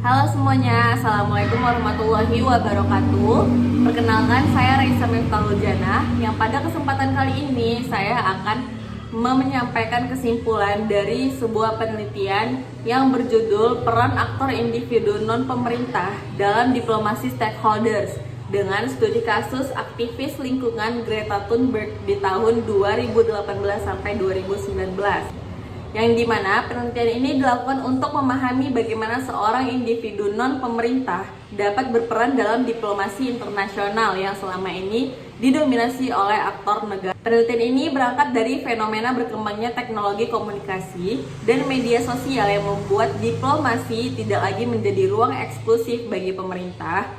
Halo semuanya, Assalamualaikum warahmatullahi wabarakatuh. Perkenalkan, saya Raisa Miftahul Janah, yang pada kesempatan kali ini saya akan menyampaikan kesimpulan dari sebuah penelitian yang berjudul Peran Aktor Individu Non-Pemerintah dalam Diplomasi Stakeholders dengan studi kasus aktivis lingkungan Greta Thunberg di tahun 2018 sampai 2019. Yang dimana penelitian ini dilakukan untuk memahami bagaimana seorang individu non-pemerintah dapat berperan dalam diplomasi internasional yang selama ini didominasi oleh aktor negara. Penelitian ini berangkat dari fenomena berkembangnya teknologi komunikasi dan media sosial yang membuat diplomasi tidak lagi menjadi ruang eksklusif bagi pemerintah,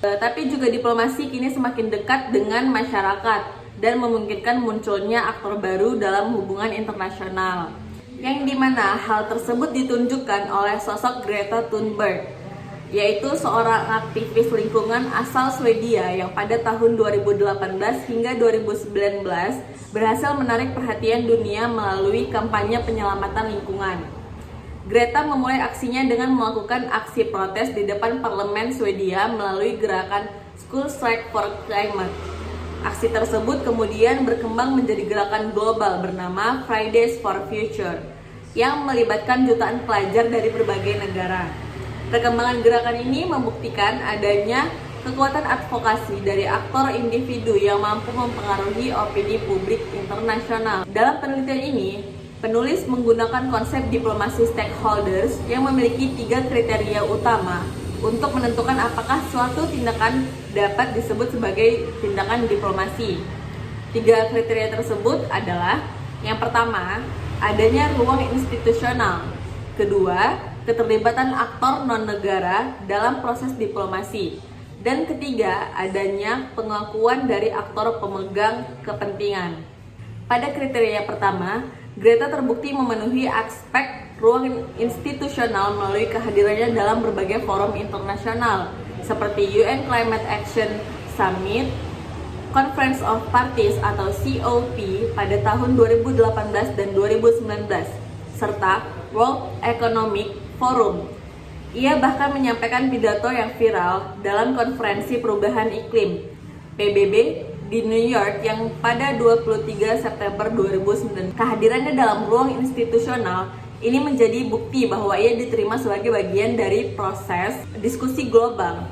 tapi juga diplomasi kini semakin dekat dengan masyarakat dan memungkinkan munculnya aktor baru dalam hubungan internasional. Yang dimana hal tersebut ditunjukkan oleh sosok Greta Thunberg, yaitu seorang aktivis lingkungan asal Swedia yang pada tahun 2018 hingga 2019 berhasil menarik perhatian dunia melalui kampanye penyelamatan lingkungan. Greta memulai aksinya dengan melakukan aksi protes di depan parlemen Swedia melalui gerakan School Strike for Climate. Aksi tersebut kemudian berkembang menjadi gerakan global bernama Fridays for Future yang melibatkan jutaan pelajar dari berbagai negara. Perkembangan gerakan ini membuktikan adanya kekuatan advokasi dari aktor individu yang mampu mempengaruhi opini publik internasional. Dalam penelitian ini, penulis menggunakan konsep diplomasi stakeholders yang memiliki 3 kriteria utama untuk menentukan apakah suatu tindakan dapat disebut sebagai tindakan diplomasi. 3 kriteria tersebut adalah: yang pertama, adanya ruang institusional. Kedua, keterlibatan aktor non-negara dalam proses diplomasi. Dan ketiga, adanya pengakuan dari aktor pemegang kepentingan. Pada kriteria pertama, Greta terbukti memenuhi aspek ruang institusional melalui kehadirannya dalam berbagai forum internasional seperti UN Climate Action Summit, Conference of Parties atau COP pada tahun 2018 dan 2019, serta World Economic Forum. Ia bahkan menyampaikan pidato yang viral dalam Konferensi Perubahan Iklim PBB di New York yang pada 23 September 2009. Kehadirannya dalam ruang institusional ini menjadi bukti bahwa ia diterima sebagai bagian dari proses diskusi global.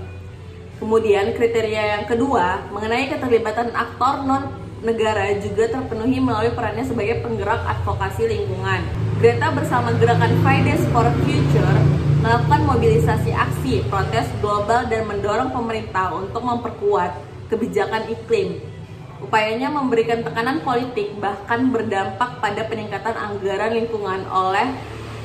Kemudian kriteria yang kedua mengenai keterlibatan aktor non-negara juga terpenuhi melalui perannya sebagai penggerak advokasi lingkungan. Greta bersama gerakan Fridays for Future melakukan mobilisasi aksi protes global dan mendorong pemerintah untuk memperkuat kebijakan iklim. Upayanya memberikan tekanan politik bahkan berdampak pada peningkatan anggaran lingkungan oleh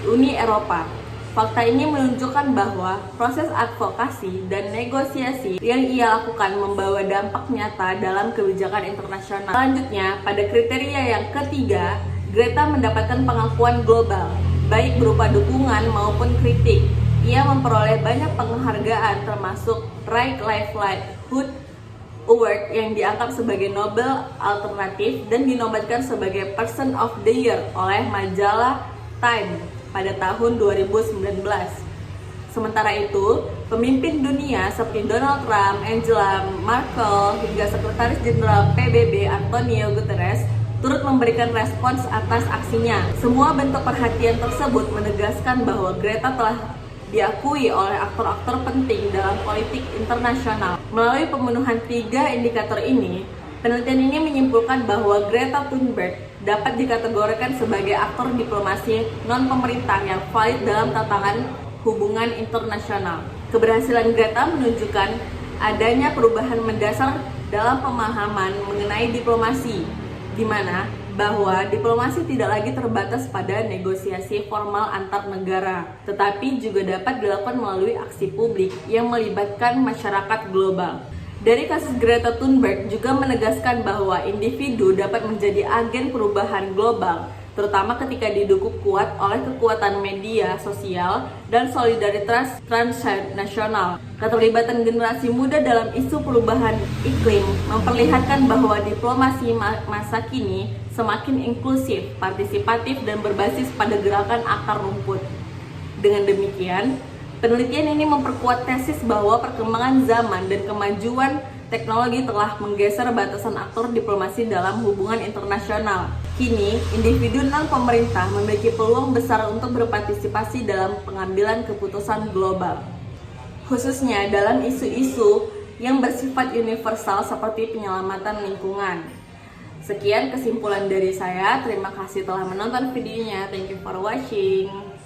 Uni Eropa. Fakta ini menunjukkan bahwa proses advokasi dan negosiasi yang ia lakukan membawa dampak nyata dalam kebijakan internasional. Selanjutnya, pada kriteria yang ketiga, Greta mendapatkan pengakuan global, baik berupa dukungan maupun kritik. Ia memperoleh banyak penghargaan termasuk Right Livelihood Award yang dianggap sebagai Nobel alternatif dan dinobatkan sebagai Person of the Year oleh majalah Time pada tahun 2019. Sementara itu, pemimpin dunia seperti Donald Trump, Angela Merkel, hingga Sekretaris Jenderal PBB Antonio Guterres turut memberikan respons atas aksinya. Semua bentuk perhatian tersebut menegaskan bahwa Greta telah diakui oleh aktor-aktor penting dalam politik internasional. Melalui pemenuhan 3 indikator ini, penelitian ini menyimpulkan bahwa Greta Thunberg dapat dikategorikan sebagai aktor diplomasi non-pemerintah yang valid dalam tantangan hubungan internasional. Keberhasilan Greta menunjukkan adanya perubahan mendasar dalam pemahaman mengenai diplomasi, di mana bahwa diplomasi tidak lagi terbatas pada negosiasi formal antar negara, tetapi juga dapat dilakukan melalui aksi publik yang melibatkan masyarakat global. Dari kasus Greta Thunberg juga menegaskan bahwa individu dapat menjadi agen perubahan global, terutama ketika didukung kuat oleh kekuatan media sosial dan solidaritas transnasional. Keterlibatan generasi muda dalam isu perubahan iklim memperlihatkan bahwa diplomasi masa kini semakin inklusif, partisipatif, dan berbasis pada gerakan akar rumput. Dengan demikian, Penelitian ini memperkuat tesis bahwa perkembangan zaman dan kemajuan teknologi telah menggeser batasan aktor diplomasi dalam hubungan internasional. Kini, individu non-pemerintah memiliki peluang besar untuk berpartisipasi dalam pengambilan keputusan global, khususnya dalam isu-isu yang bersifat universal seperti penyelamatan lingkungan. Sekian kesimpulan dari saya. Terima kasih telah menonton videonya. Thank you for watching.